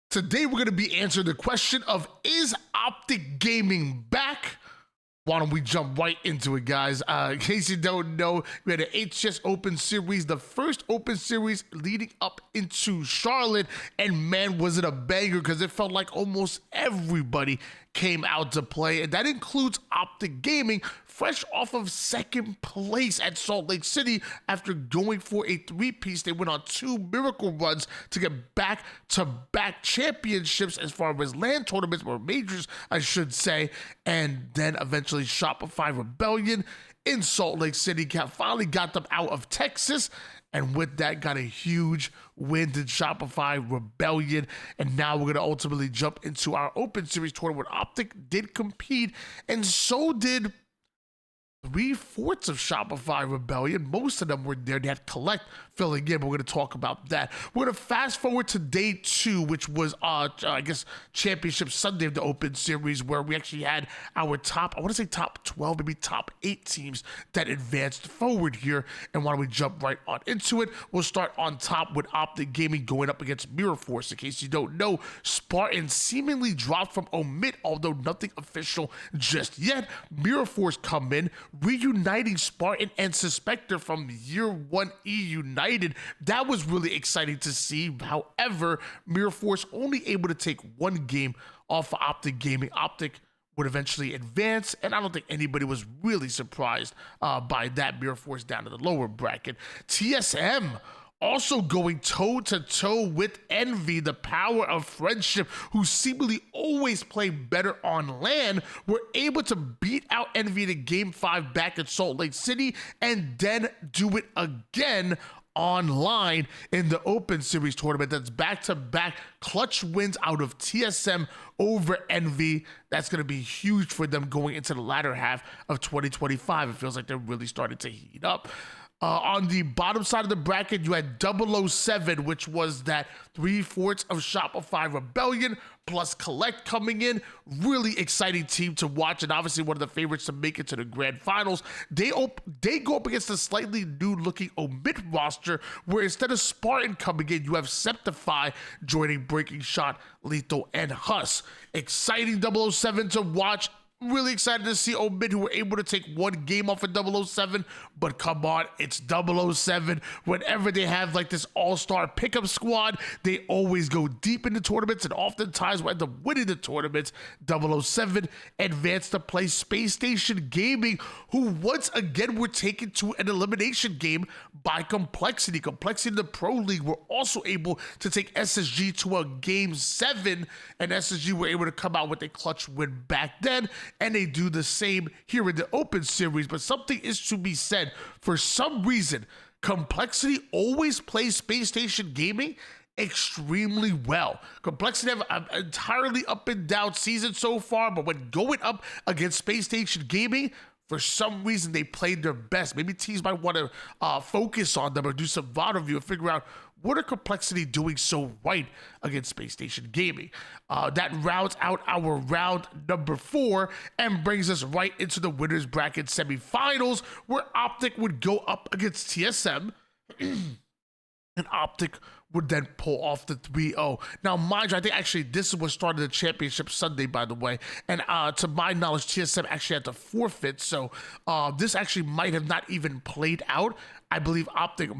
Today, we're going to be answering the question of, is Optic Gaming back? Why don't we jump right into it, guys? In case you don't know, we had an HCS Open Series, the first Open Series leading up into Charlotte, and man, was it a banger, because it felt like almost everybody came out to play, and that includes Optic Gaming, fresh off of second place at Salt Lake City after going for a three-piece. They went on 2 miracle runs to get back-to-back championships as far as LAN tournaments, or majors, I should say, and then eventually Shopify Rebellion in Salt Lake City finally got them out of Texas, and with that got a huge win to Shopify Rebellion. And now we're going to ultimately jump into our Open Series tournament where Optic did compete, and so did 3/4 of Shopify Rebellion. Most of them were there. They had Collect filling in, but we're going to talk about that. We're going to fast forward to day 2, which was, I guess, Championship Sunday of the Open Series, where we actually had our top 12, maybe top 8 teams that advanced forward here. And why don't we jump right on into it? We'll start on top with Optic Gaming going up against Mirror Force. In case you don't know, Spartan seemingly dropped from Omit, although nothing official just yet. Mirror Force come in, reuniting Spartan and Suspector from Year 1 E United. That was really exciting to see. However, Mirror Force only able to take 1 game off of Optic Gaming. Optic would eventually advance, and I don't think anybody was really surprised by that. Mirror Force down to the lower bracket. TSM also going toe-to-toe with Envy, the power of friendship, who seemingly always play better on LAN, were able to beat out Envy to Game 5 back at Salt Lake City, and then do it again online in the Open Series tournament. That's back-to-back clutch wins out of TSM over Envy. That's going to be huge for them going into the latter half of 2025. It feels like they're really starting to heat up. On the bottom side of the bracket, you had 007, which was that 3/4 of Shopify Rebellion, plus Collect coming in. Really exciting team to watch, and obviously one of the favorites to make it to the grand finals. They go up against a slightly new-looking Omit roster, where instead of Spartan coming in, you have Septify joining Breaking Shot, Lethal, and Huss. Exciting 007 to watch. Really excited to see Omid, who were able to take 1 game off of 007, but come on, it's 007. Whenever they have like this all-star pickup squad, they always go deep into tournaments, and oftentimes will end up winning the tournaments. 007 advanced to play Space Station Gaming, who once again were taken to an elimination game by Complexity. Complexity in the Pro League were also able to take SSG to a Game 7, and SSG were able to come out with a clutch win back then. And they do the same here in the Open Series. But something is to be said. For some reason, Complexity always plays Space Station Gaming extremely well. Complexity have an entirely up and down season so far, but when going up against Space Station Gaming, for some reason, they played their best. Maybe teams might want to focus on them or do some VOD review and figure out what are Complexity doing so right against Space Station Gaming. That rounds out our round number 4 and brings us right into the winners bracket semifinals, where Optic would go up against TSM. And Optic would then pull off the 3-0. Now, mind you, I think actually this is what started the Championship Sunday, by the way. And to my knowledge, TSM actually had to forfeit. So this actually might have not even played out. I believe Optic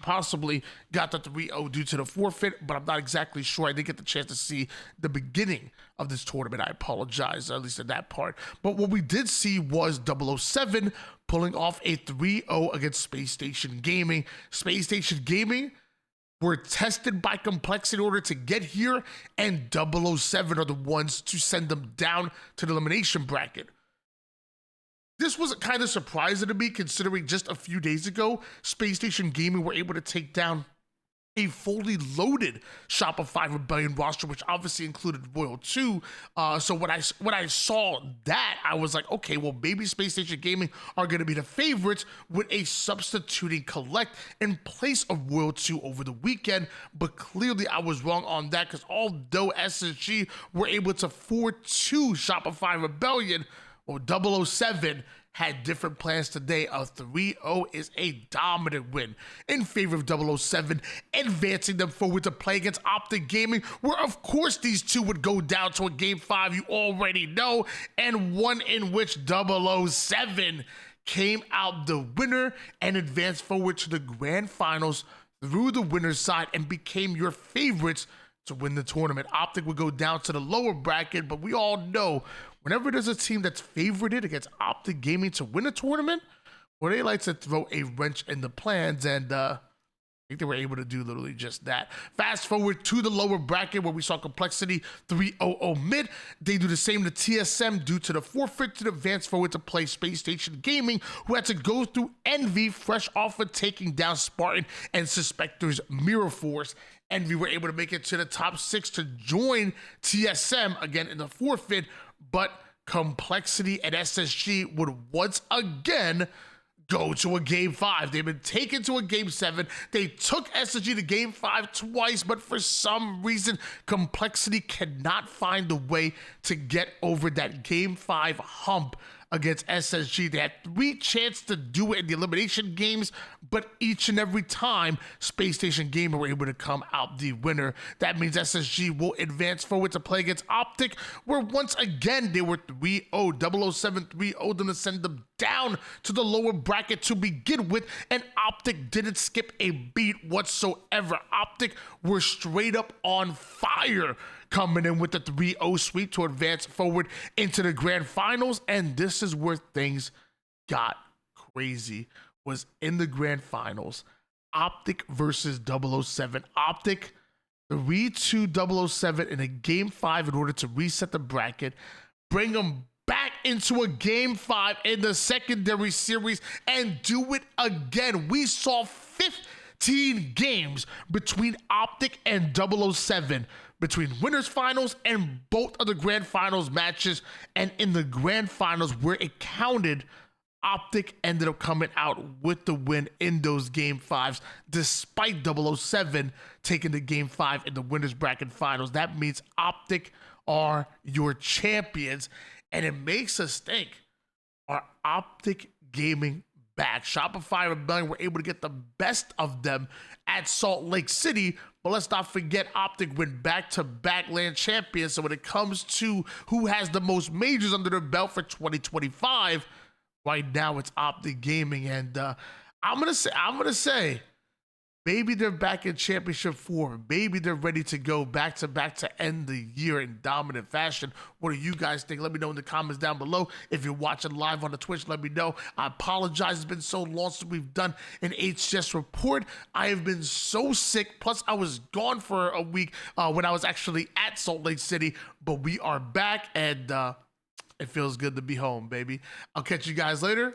possibly got the 3-0 due to the forfeit, but I'm not exactly sure. I didn't get the chance to see the beginning of this tournament. I apologize, at least in that part. But what we did see was 007 pulling off a 3-0 against Space Station Gaming. Space Station Gaming were tested by Complexity in order to get here, and 007 are the ones to send them down to the elimination bracket. This was kind of surprising to me, considering just a few days ago, Space Station Gaming were able to take down a fully loaded Shopify Rebellion roster, which obviously included Royal 2. So when I saw that, I was like, okay, well, maybe Space Station Gaming are going to be the favorites with a substituting Collect in place of Royal 2 over the weekend. But clearly I was wrong on that, because although SSG were able to 4-2 Shopify Rebellion, well, 007 had different plans today. A 3-0 is a dominant win in favor of 007, advancing them forward to play against Optic Gaming, where of course these two would go down to a Game 5 you already know, and one in which 007 came out the winner and advanced forward to the grand finals through the winner's side and became your favorites to win the tournament. Optic would go down to the lower bracket, but we all know whenever there's a team that's favorited against Optic Gaming to win a tournament, well, they like to throw a wrench in the plans, and I think they were able to do literally just that. Fast forward to the lower bracket where we saw Complexity 3-0 mid. They do the same to TSM due to the forfeit to advance forward to play Space Station Gaming, who had to go through Envy fresh off of taking down Spartan and Suspector's Mirror Force. Envy were able to make it to the top 6 to join TSM again in the forfeit, but Complexity and SSG would once again go to a Game 5. They've been taken to a Game 7. They took SSG to Game 5 twice, but for some reason, Complexity cannot find a way to get over that Game 5 hump against SSG. They had 3 chances to do it in the elimination games, but each and every time, Space Station Gaming were able to come out the winner. That means SSG will advance forward to play against Optic, where once again, they were 3-0. 007 3-0 them to send them down to the lower bracket to begin with, and Optic didn't skip a beat whatsoever. Optic were straight up on fire, coming in with the 3-0 sweep to advance forward into the grand finals. And this is where things got crazy, was in the grand finals. Optic versus 007. Optic 3-2 007 in a Game 5 in order to reset the bracket, bring them back into a Game 5 in the secondary series, and do it again. We saw 15 games between Optic and 007, between winners finals and both of the grand finals matches. And in the grand finals where it counted, Optic ended up coming out with the win in those Game 5s, despite 007 taking the Game 5 in the winners bracket finals. That means Optic are your champions, and it makes us think, are Optic Gaming back? Shopify Rebellion were able to get the best of them at Salt Lake City, but let's not forget Optic went back-to-back land champions. So when it comes to who has the most majors under their belt for 2025, right now it's Optic Gaming, and I'm gonna say, maybe they're back in championship form. Maybe they're ready to go back-to-back to end the year in dominant fashion. What do you guys think? Let me know in the comments down below. If you're watching live on the Twitch, let me know. I apologize. It's been so long since we've done an HCS report. I have been so sick. Plus, I was gone for a week when I was actually at Salt Lake City. But we are back, and it feels good to be home, baby. I'll catch you guys later.